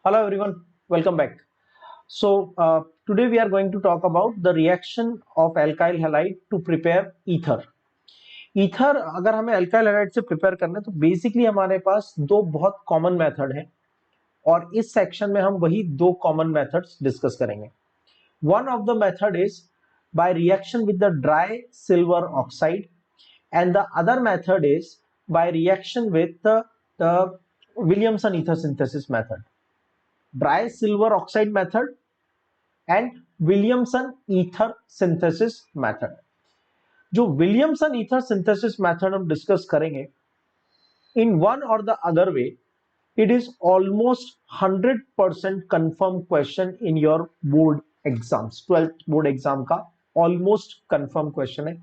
Hello everyone, welcome back. Today we are going to talk about the reaction of alkyl halide to prepare ether. Ether अगर हमें alkyl halide से prepare करना है तो basically हमारे पास दो बहुत कॉमन मेथड है और इस सेक्शन में हम वही दो कॉमन मेथड्स डिस्कस करेंगे. One of the method is by reaction with the dry silver oxide and the other method is by reaction with the Williamson ether synthesis method. Dry silver oxide method and Williamson ether synthesis method. जो Williamson ether synthesis method हम discuss करेंगे, in one or the other way, it is almost 100% confirmed question in your board exams. 12th board exam का almost confirmed question है.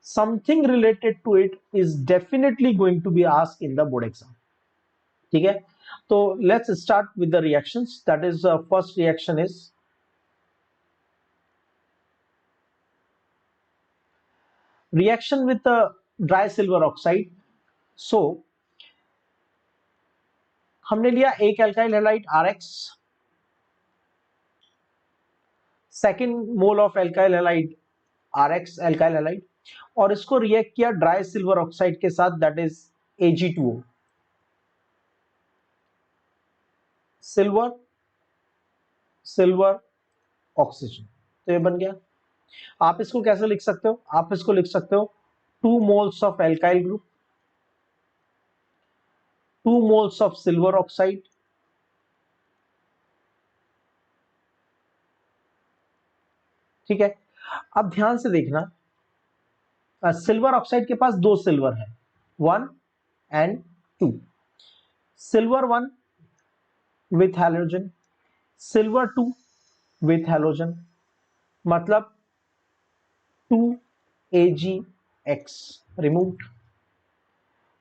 Something related to it is definitely going to be asked in the board exam. ठीक है, तो let's start with the reactions. That is first reaction is reaction with the dry silver oxide. So हमने लिया एक alkyl halide RX, second mole of alkyl halide RX alkyl halide, और इसको react किया dry silver oxide के साथ, that is Ag2O. Silver silver oxygen, तो ये बन गया. आप इसको कैसे लिख सकते हो? आप इसको लिख सकते हो 2 moles of alkyl group, 2 moles of silver oxide, ठीक है. अब ध्यान से देखना, सिल्वर ऑक्साइड के पास दो सिल्वर है, 1 and 2. Silver 1 with halogen, silver 2 with halogen, मतलब 2Agx रिमूव्ड.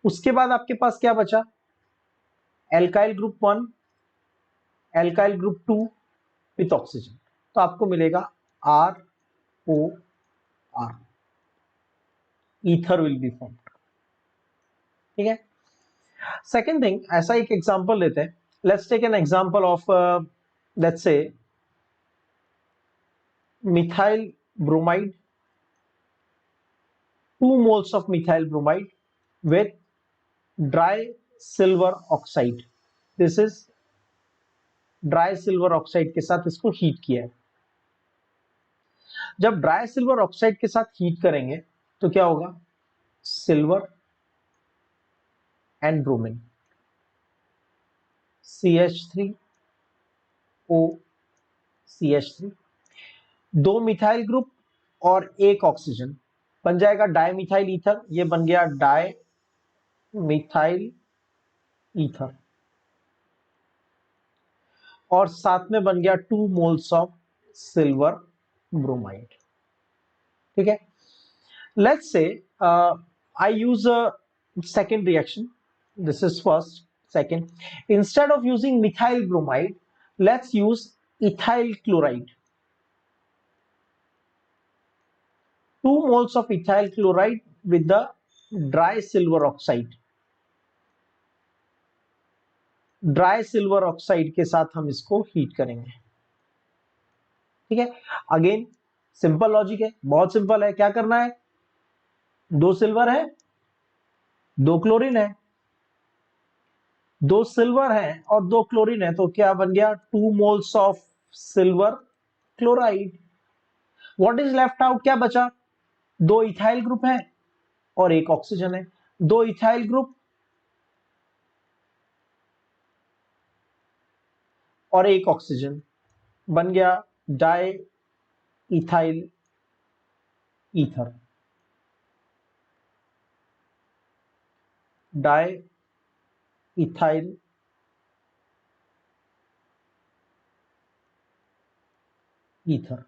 उसके बाद आपके पास क्या बचा? Alkyl group 1, alkyl group 2 with oxygen, तो आपको मिलेगा ROR. Ether will be formed. ठीक है. सेकेंड थिंग, ऐसा एक एग्जांपल लेते हैं. Let's take an example of let's say methyl bromide, 2 moles of methyl bromide with dry silver oxide. This is dry silver oxide के साथ इसको हीट किया है. जब ड्राई सिल्वर ऑक्साइड के साथ हीट करेंगे तो क्या होगा? Silver and bromine, CH3O CH3, दो मिथाइल ग्रुप और एक ऑक्सीजन, बन जाएगा डाई मिथाइल ईथर. ये बन गया डाई मिथाइल ईथर, और साथ में बन गया 2 moles ऑफ सिल्वर ब्रोमाइड. ठीक है. Let's say I use a second reaction. This is first. Second, instead of using methyl bromide, let's use ethyl chloride. 2 moles of ethyl chloride with the dry silver oxide. Dry silver oxide के साथ हम इसको heat करेंगे. ठीक है. Again simple logic है, बहुत simple है. क्या करना है? दो सिल्वर है, दो क्लोरीन है, दो सिल्वर है और दो क्लोरीन है, तो क्या बन गया? 2 moles of silver chloride. What is left out? क्या बचा? दो इथाइल ग्रुप है और एक ऑक्सीजन है. दो इथाइल ग्रुप और एक ऑक्सीजन, बन गया di ethyl ether. Di ethyl ether.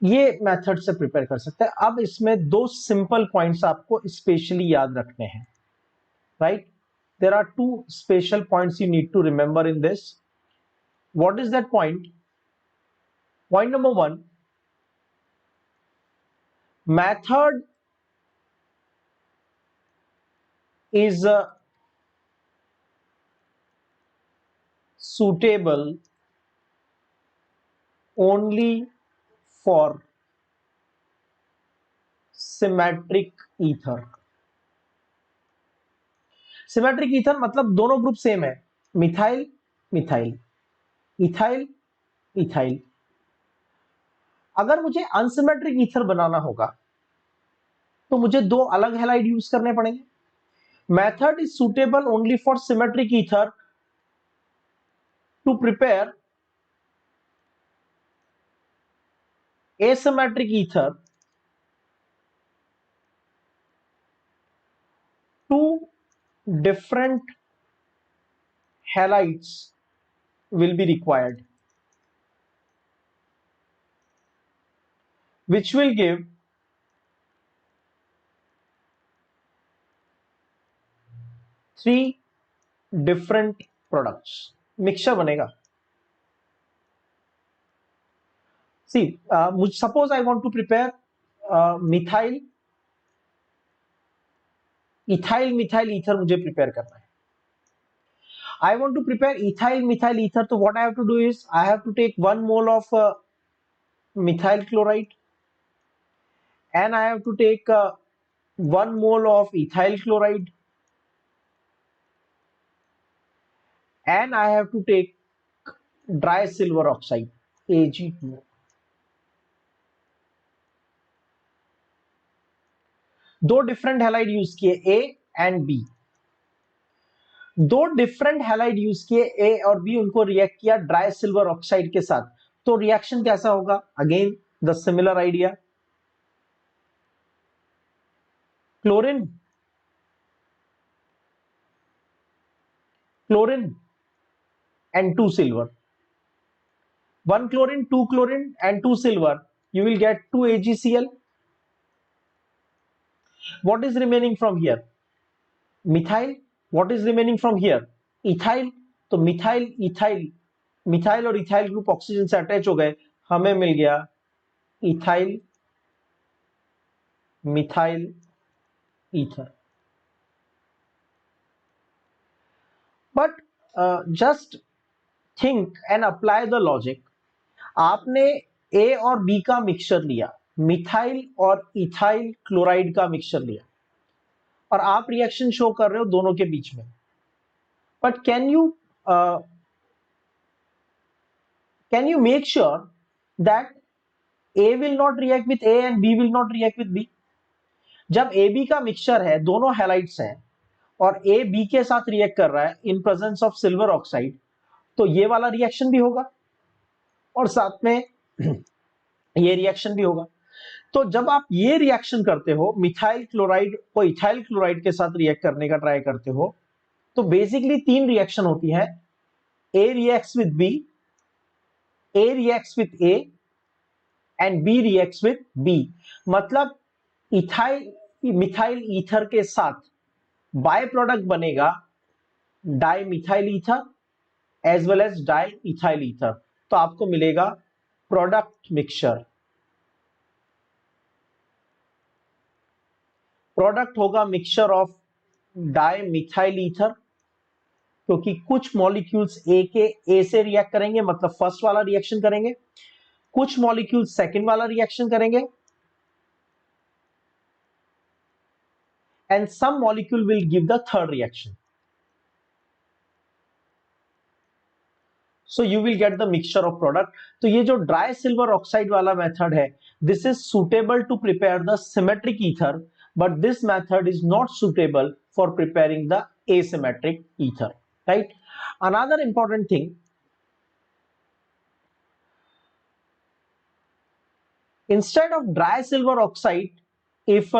ये मेथड से प्रिपेयर कर सकते हैं. अब इसमें दो सिंपल पॉइंट्स आपको स्पेशली याद रखने हैं, right? There are two special points you need to remember in this. What is that point? Point number 1, method is suitable only for symmetric ether. Symmetric ether मतलब दोनों ग्रुप सेम है, methyl methyl, ethyl ethyl. अगर मुझे unsymmetric ether बनाना होगा तो मुझे दो अलग हैलाइड यूज करने पड़ेंगे। Method is suitable only for symmetric ether to prepare asymmetric ether two different halides will be required, which will give three different products. Mixture बनेगा। See, suppose I want to prepare methyl ethyl methyl ether मुझे prepare करना है। I want to prepare ethyl methyl ether, so what I have to do is I have to take 1 mole of methyl chloride and I have to take 1 mole of ethyl chloride and I have to take dry silver oxide Ag2O. दो different halide use किए ए and B, दो different halide use किए ए और B, उनको react किया dry silver oxide के साथ, तो रिएक्शन कैसा होगा? Again the similar idea, chlorine chlorine and 2 silver, 1 chlorine 2 chlorine and 2 silver, you will get 2 AgCl. What is remaining from here? Methyl. What is remaining from here? Ethyl. तो methyl ethyl, methyl और ethyl group oxygen से attach हो गए, हमें मिल गया ethyl methyl ether. But just think and apply the logic. आपने ए और B का मिक्सचर लिया, मिथाइल और इथाइल क्लोराइड का मिक्सचर लिया और आप रिएक्शन शो कर रहे हो दोनों के बीच में, but can you make sure that A will not react with A and B will not react with B? जब ए बी का मिक्सचर है, दोनों हैलाइड्स हैं और ए बी के साथ रिएक्ट कर रहा है in presence of silver oxide, तो ये वाला रिएक्शन भी होगा और साथ में ये रिएक्शन भी होगा। तो जब आप ये रिएक्शन करते हो, मिथाइल क्लोराइड को इथाइल क्लोराइड के साथ रिएक्ट करने का ट्राई करते हो, तो बेसिकली तीन रिएक्शन होती है, A reacts with B, A reacts with A and B reacts with B. मतलब इथाइल मिथाइल ईथर के साथ बाय प्रोडक्ट बनेगा dimethyl ether as well as diethyl ether, तो आपको मिलेगा प्रोडक्ट मिक्सचर। प्रोडक्ट होगा mixture of dimethyl ether, क्योंकि कुछ मॉलिक्यूल्स ए से रिएक्ट करेंगे, मतलब फर्स्ट वाला रिएक्शन करेंगे, कुछ मॉलिक्यूल्स सेकंड वाला रिएक्शन करेंगे, and some molecule will give the third reaction. So you will get the mixture of product. तो ये जो dry silver oxide वाला method है, this is suitable to prepare the symmetric ether, but this method is not suitable for preparing the asymmetric ether, right? Another important thing, instead of dry silver oxide, if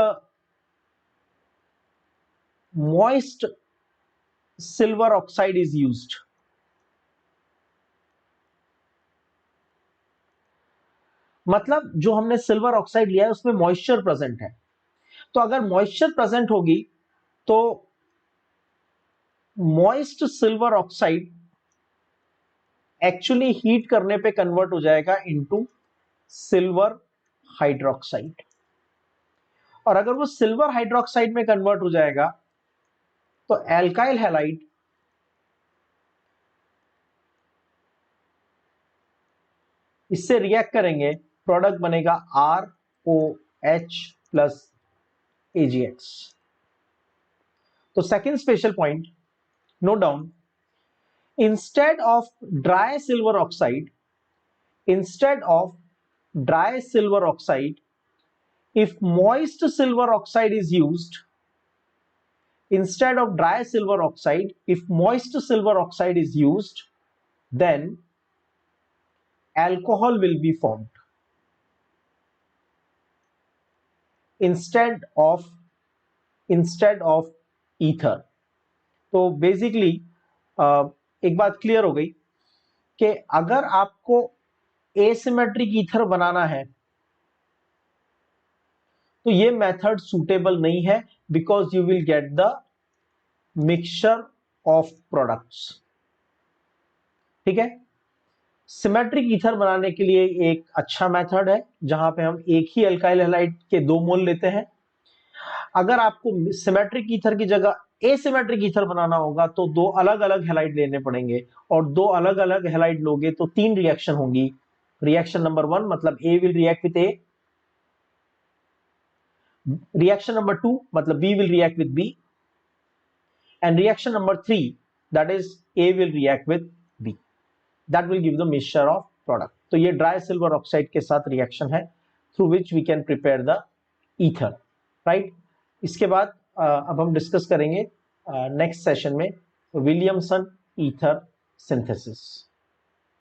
moist silver oxide is used, मतलब जो हमने silver oxide लिया है उसमें moisture present है, तो अगर moisture present होगी तो moist silver oxide actually heat करने पे कन्वर्ट हो जाएगा इनटू सिल्वर हाइड्रोक्साइड, और अगर वो सिल्वर हाइड्रोक्साइड में कन्वर्ट हो जाएगा तो एल्काइल हैलाइड इससे रिएक्ट करेंगे, प्रोडक्ट बनेगा ROH प्लस AgX। तो second special point, note down, instead of dry silver oxide, if moist silver oxide is used, then alcohol will be formed instead of ether। तो basically एक बात clear हो गई कि अगर आपको एसिमेट्रिक ईथर बनाना है तो ये मेथड सूटेबल नहीं है, because you will get the mixture of products. ठीक है, सिमेट्रिक ईथर बनाने के लिए एक अच्छा मेथड है जहां पे हम एक ही अल्काइल हैलाइड के 2 मोल लेते हैं। अगर आपको सिमेट्रिक ईथर की जगह एसिमेट्रिक ईथर बनाना होगा तो 2 अलग अलग हैलाइड लेने पड़ेंगे, और 2 अलग अलग हैलाइड लोगे तो 3 रिएक्शन होंगी। रिएक्शन नंबर 1 मतलब A will react with A, reaction number 2 मतलब B will react with B, and reaction number 3 that is A will react with B, that will give the mixture of product. तो ये dry silver oxide के साथ reaction है through which we can prepare the ether, right. इसके बाद अब हम discuss करेंगे नेक्स्ट सेशन में विलियमसन ईथर सिंथेसिस।